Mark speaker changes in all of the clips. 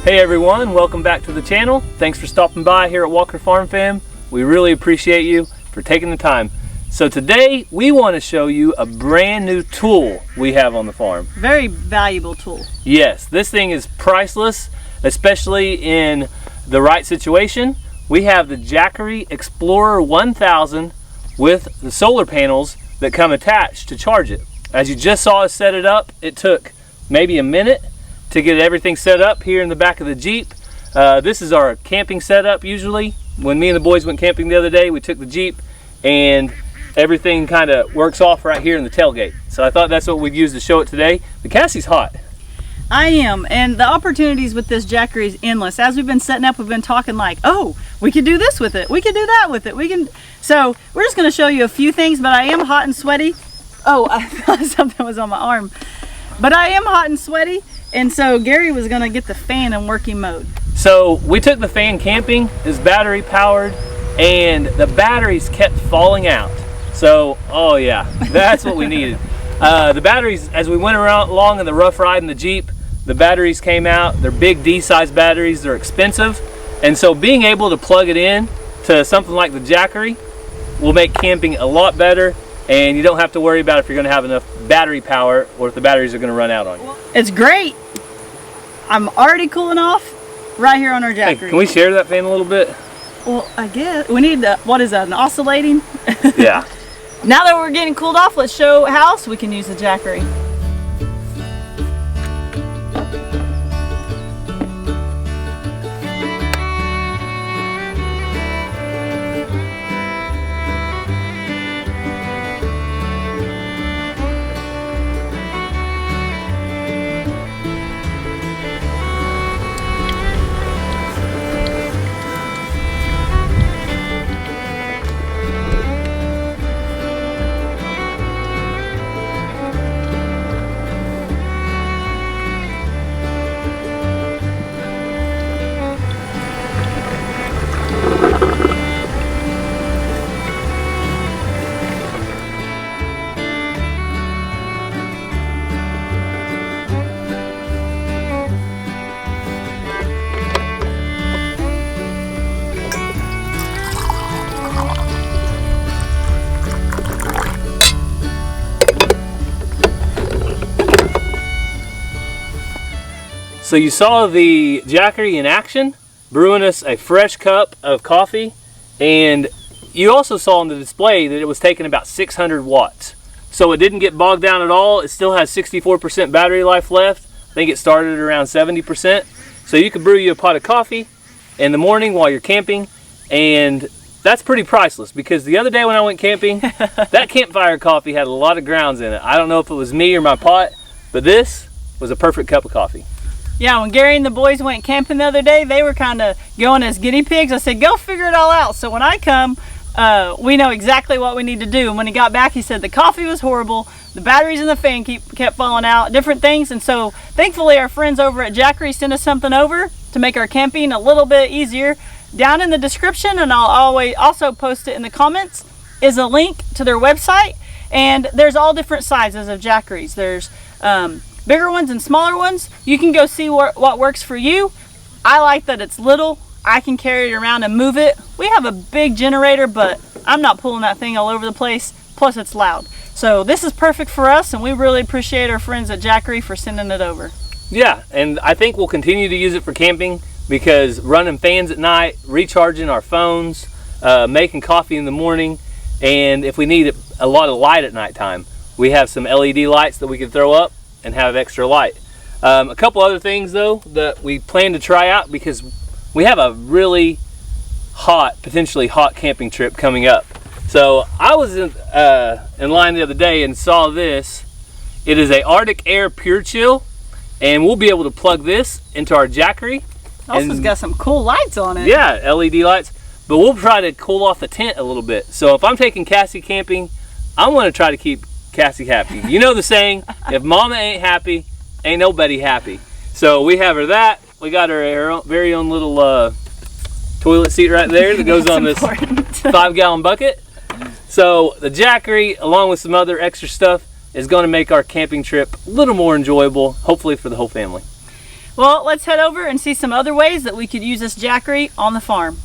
Speaker 1: Hey everyone, welcome back to the channel. Thanks for stopping by here at Walker Farm Fam. We really appreciate you for taking the time. So today we want to show you a brand new tool we have on the farm.
Speaker 2: Very valuable tool.
Speaker 1: Yes, this thing is priceless, especially in the right situation. We have the Jackery Explorer 1000 with the solar panels that come attached to charge it. As you just saw us set it up, it took maybe a minute to get everything set up here in the back of the Jeep. This is our camping setup usually. When me and the boys went camping the other day, we took the Jeep and everything kind of works off right here in the tailgate. So I thought that's what we'd use to show it today. But Cassie's hot.
Speaker 2: I am, and the opportunities with this Jackery is endless. As we've been setting up, we've been talking like, oh, we could do this with it, we could do that with it, we can. So we're just going to show you a few things, but I am hot and sweaty. Oh, I thought something was on my arm. But I am hot and sweaty, and so Gary was going to get the fan in working mode. So
Speaker 1: we took the fan camping. It's battery powered, and the batteries kept falling out. So, oh yeah, that's what we needed. The batteries, as we went along in the rough ride in the Jeep, the batteries came out. They're big D-size batteries. They're expensive. And so being able to plug it in to something like the Jackery will make camping a lot better, and you don't have to worry about if you're going to have enough battery power or if the batteries are going to run out on you.
Speaker 2: It's great. I'm already cooling off right here on our Jackery.
Speaker 1: Hey, can we share that fan a little bit?
Speaker 2: Well, I guess we need what is that, an oscillating?
Speaker 1: Yeah.
Speaker 2: Now that we're getting cooled off, let's show how else we can use the Jackery.
Speaker 1: So you saw the Jackery in action, brewing us a fresh cup of coffee, and you also saw on the display that it was taking about 600 watts. So it didn't get bogged down at all. It still has 64% battery life left. I think it started at around 70%. So you could brew you a pot of coffee in the morning while you're camping, and that's pretty priceless, because the other day when I went camping, that campfire coffee had a lot of grounds in it. I don't know if it was me or my pot, but this was a perfect cup of coffee.
Speaker 2: Yeah, when Gary and the boys went camping the other day, they were kind of going as guinea pigs. I said, go figure it all out. So when I come, we know exactly what we need to do. And when he got back, he said the coffee was horrible, the batteries in the fan kept falling out, different things. And so thankfully our friends over at Jackery sent us something over to make our camping a little bit easier. Down in the description, and I'll always also post it in the comments, is a link to their website. And there's all different sizes of Jackeries. There's bigger ones and smaller ones. You can go see what works for you. I like that it's little. I can carry it around and move it. We have a big generator, but I'm not pulling that thing all over the place. Plus it's loud. So this is perfect for us, and we really appreciate our friends at Jackery for sending it over.
Speaker 1: Yeah, and I think we'll continue to use it for camping, because running fans at night, recharging our phones, making coffee in the morning, and if we need a lot of light at nighttime, we have some LED lights that we can throw up and have extra light. A couple other things though that we plan to try out, because we have a really hot, potentially hot camping trip coming up. So I was in line the other day and saw this. It is a Arctic Air Pure Chill, and we'll be able to plug this into our Jackery.
Speaker 2: Also, it's got some cool lights on it.
Speaker 1: Yeah, LED lights. But we'll try to cool off the tent a little bit. So if I'm taking Cassie camping, I want to try to keep Cassie happy. You know the saying, if mama ain't happy, ain't nobody happy. So we have her that. We got her very own little toilet seat right there that goes on this 5-gallon bucket. So the Jackery, along with some other extra stuff, is going to make our camping trip a little more enjoyable, hopefully for the whole family.
Speaker 2: Well, let's head over and see some other ways that we could use this Jackery on the farm.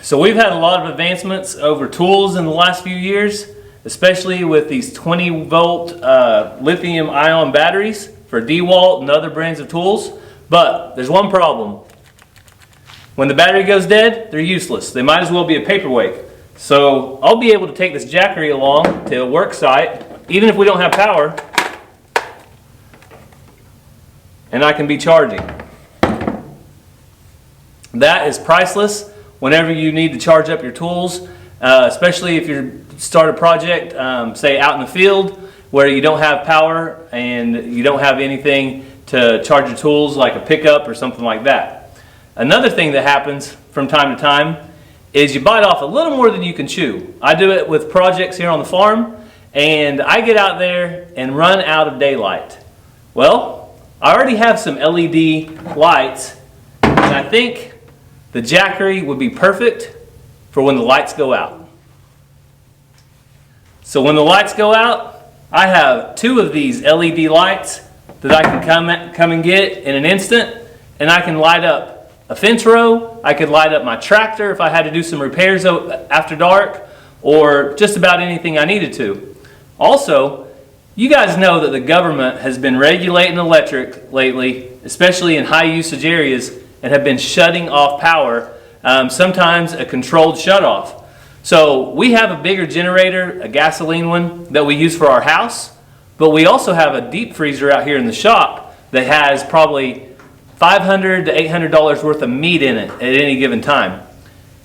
Speaker 1: So we've had a lot of advancements over tools in the last few years, especially with these 20-volt lithium-ion batteries for DeWalt and other brands of tools. But there's one problem. When the battery goes dead, they're useless. They might as well be a paperweight. So I'll be able to take this Jackery along to a work site, even if we don't have power, and I can be charging. That is priceless whenever you need to charge up your tools, especially if you start a project, say out in the field, where you don't have power and you don't have anything to charge your tools like a pickup or something like that. Another thing that happens from time to time is you bite off a little more than you can chew. I do it with projects here on the farm, and I get out there and run out of daylight. Well, I already have some LED lights, and I think the Jackery would be perfect for when the lights go out. So when the lights go out, I have 2 of these LED lights that I can come and get in an instant, and I can light up a fence row, I could light up my tractor if I had to do some repairs after dark, or just about anything I needed to. Also, you guys know that the government has been regulating electric lately, especially in high usage areas, and have been shutting off power, sometimes a controlled shutoff. So we have a bigger generator, a gasoline one, that we use for our house, but we also have a deep freezer out here in the shop that has probably $500 to $800 worth of meat in it at any given time.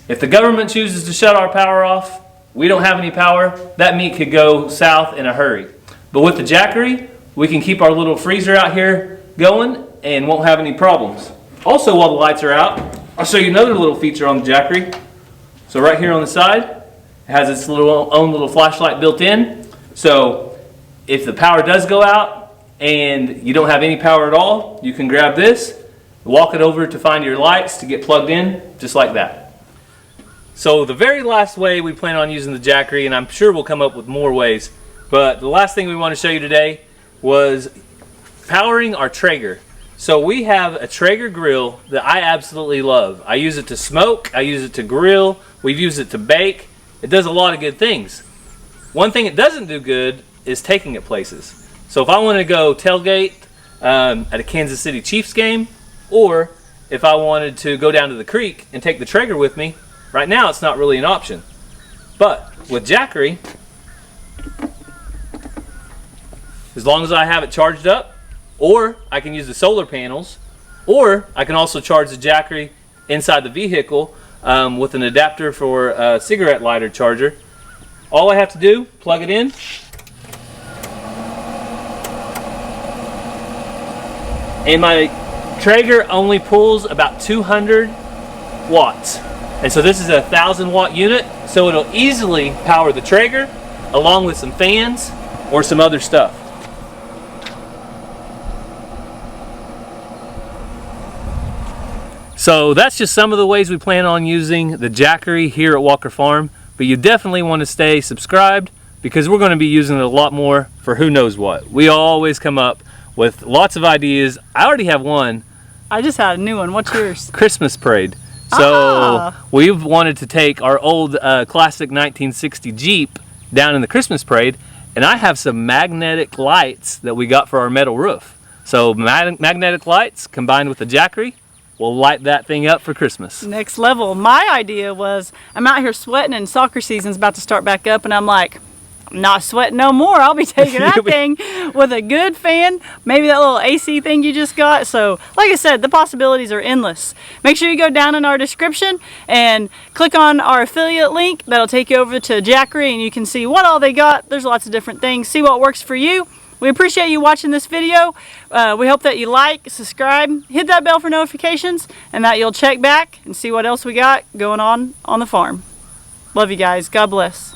Speaker 1: If the government chooses to shut our power off, we don't have any power, that meat could go south in a hurry. But with the Jackery, we can keep our little freezer out here going and won't have any problems. Also, while the lights are out, I'll show you another little feature on the Jackery. So right here on the side, it has its own little flashlight built in. So if the power does go out and you don't have any power at all, you can grab this, walk it over to find your lights to get plugged in, just like that. So the very last way we plan on using the Jackery, and I'm sure we'll come up with more ways, but the last thing we want to show you today was powering our Traeger. So we have a Traeger grill that I absolutely love. I use it to smoke, I use it to grill, we've used it to bake. It does a lot of good things. One thing it doesn't do good is taking it places. So if I want to go tailgate at a Kansas City Chiefs game, or if I wanted to go down to the creek and take the Traeger with me, right now it's not really an option. But with Jackery, as long as I have it charged up, or I can use the solar panels, or I can also charge the Jackery inside the vehicle with an adapter for a cigarette lighter charger. All I have to do, plug it in, and my Traeger only pulls about 200 watts. And so this is a 1,000 watt unit, so it'll easily power the Traeger along with some fans or some other stuff. So that's just some of the ways we plan on using the Jackery here at Walker Farm, but you definitely want to stay subscribed because we're going to be using it a lot more for who knows what. We always come up with lots of ideas. I already have one.
Speaker 2: I just had a new one. What's yours?
Speaker 1: Christmas parade. So we've wanted to take our old classic 1960 Jeep down in the Christmas parade, and I have some magnetic lights that we got for our metal roof. So magnetic lights combined with the Jackery, we'll light that thing up for Christmas.
Speaker 2: Next level. My idea was, I'm out here sweating and soccer season's about to start back up, and I'm like, I'm not sweating no more. I'll be taking that thing with a good fan, maybe that little AC thing you just got. So like I said, the possibilities are endless. Make sure you go down in our description and click on our affiliate link. That'll take you over to Jackery and you can see what all they got. There's lots of different things. See what works for you. We appreciate you watching this video. We hope that you like, subscribe, hit that bell for notifications, and that you'll check back and see what else we got going on the farm. Love you guys. God bless.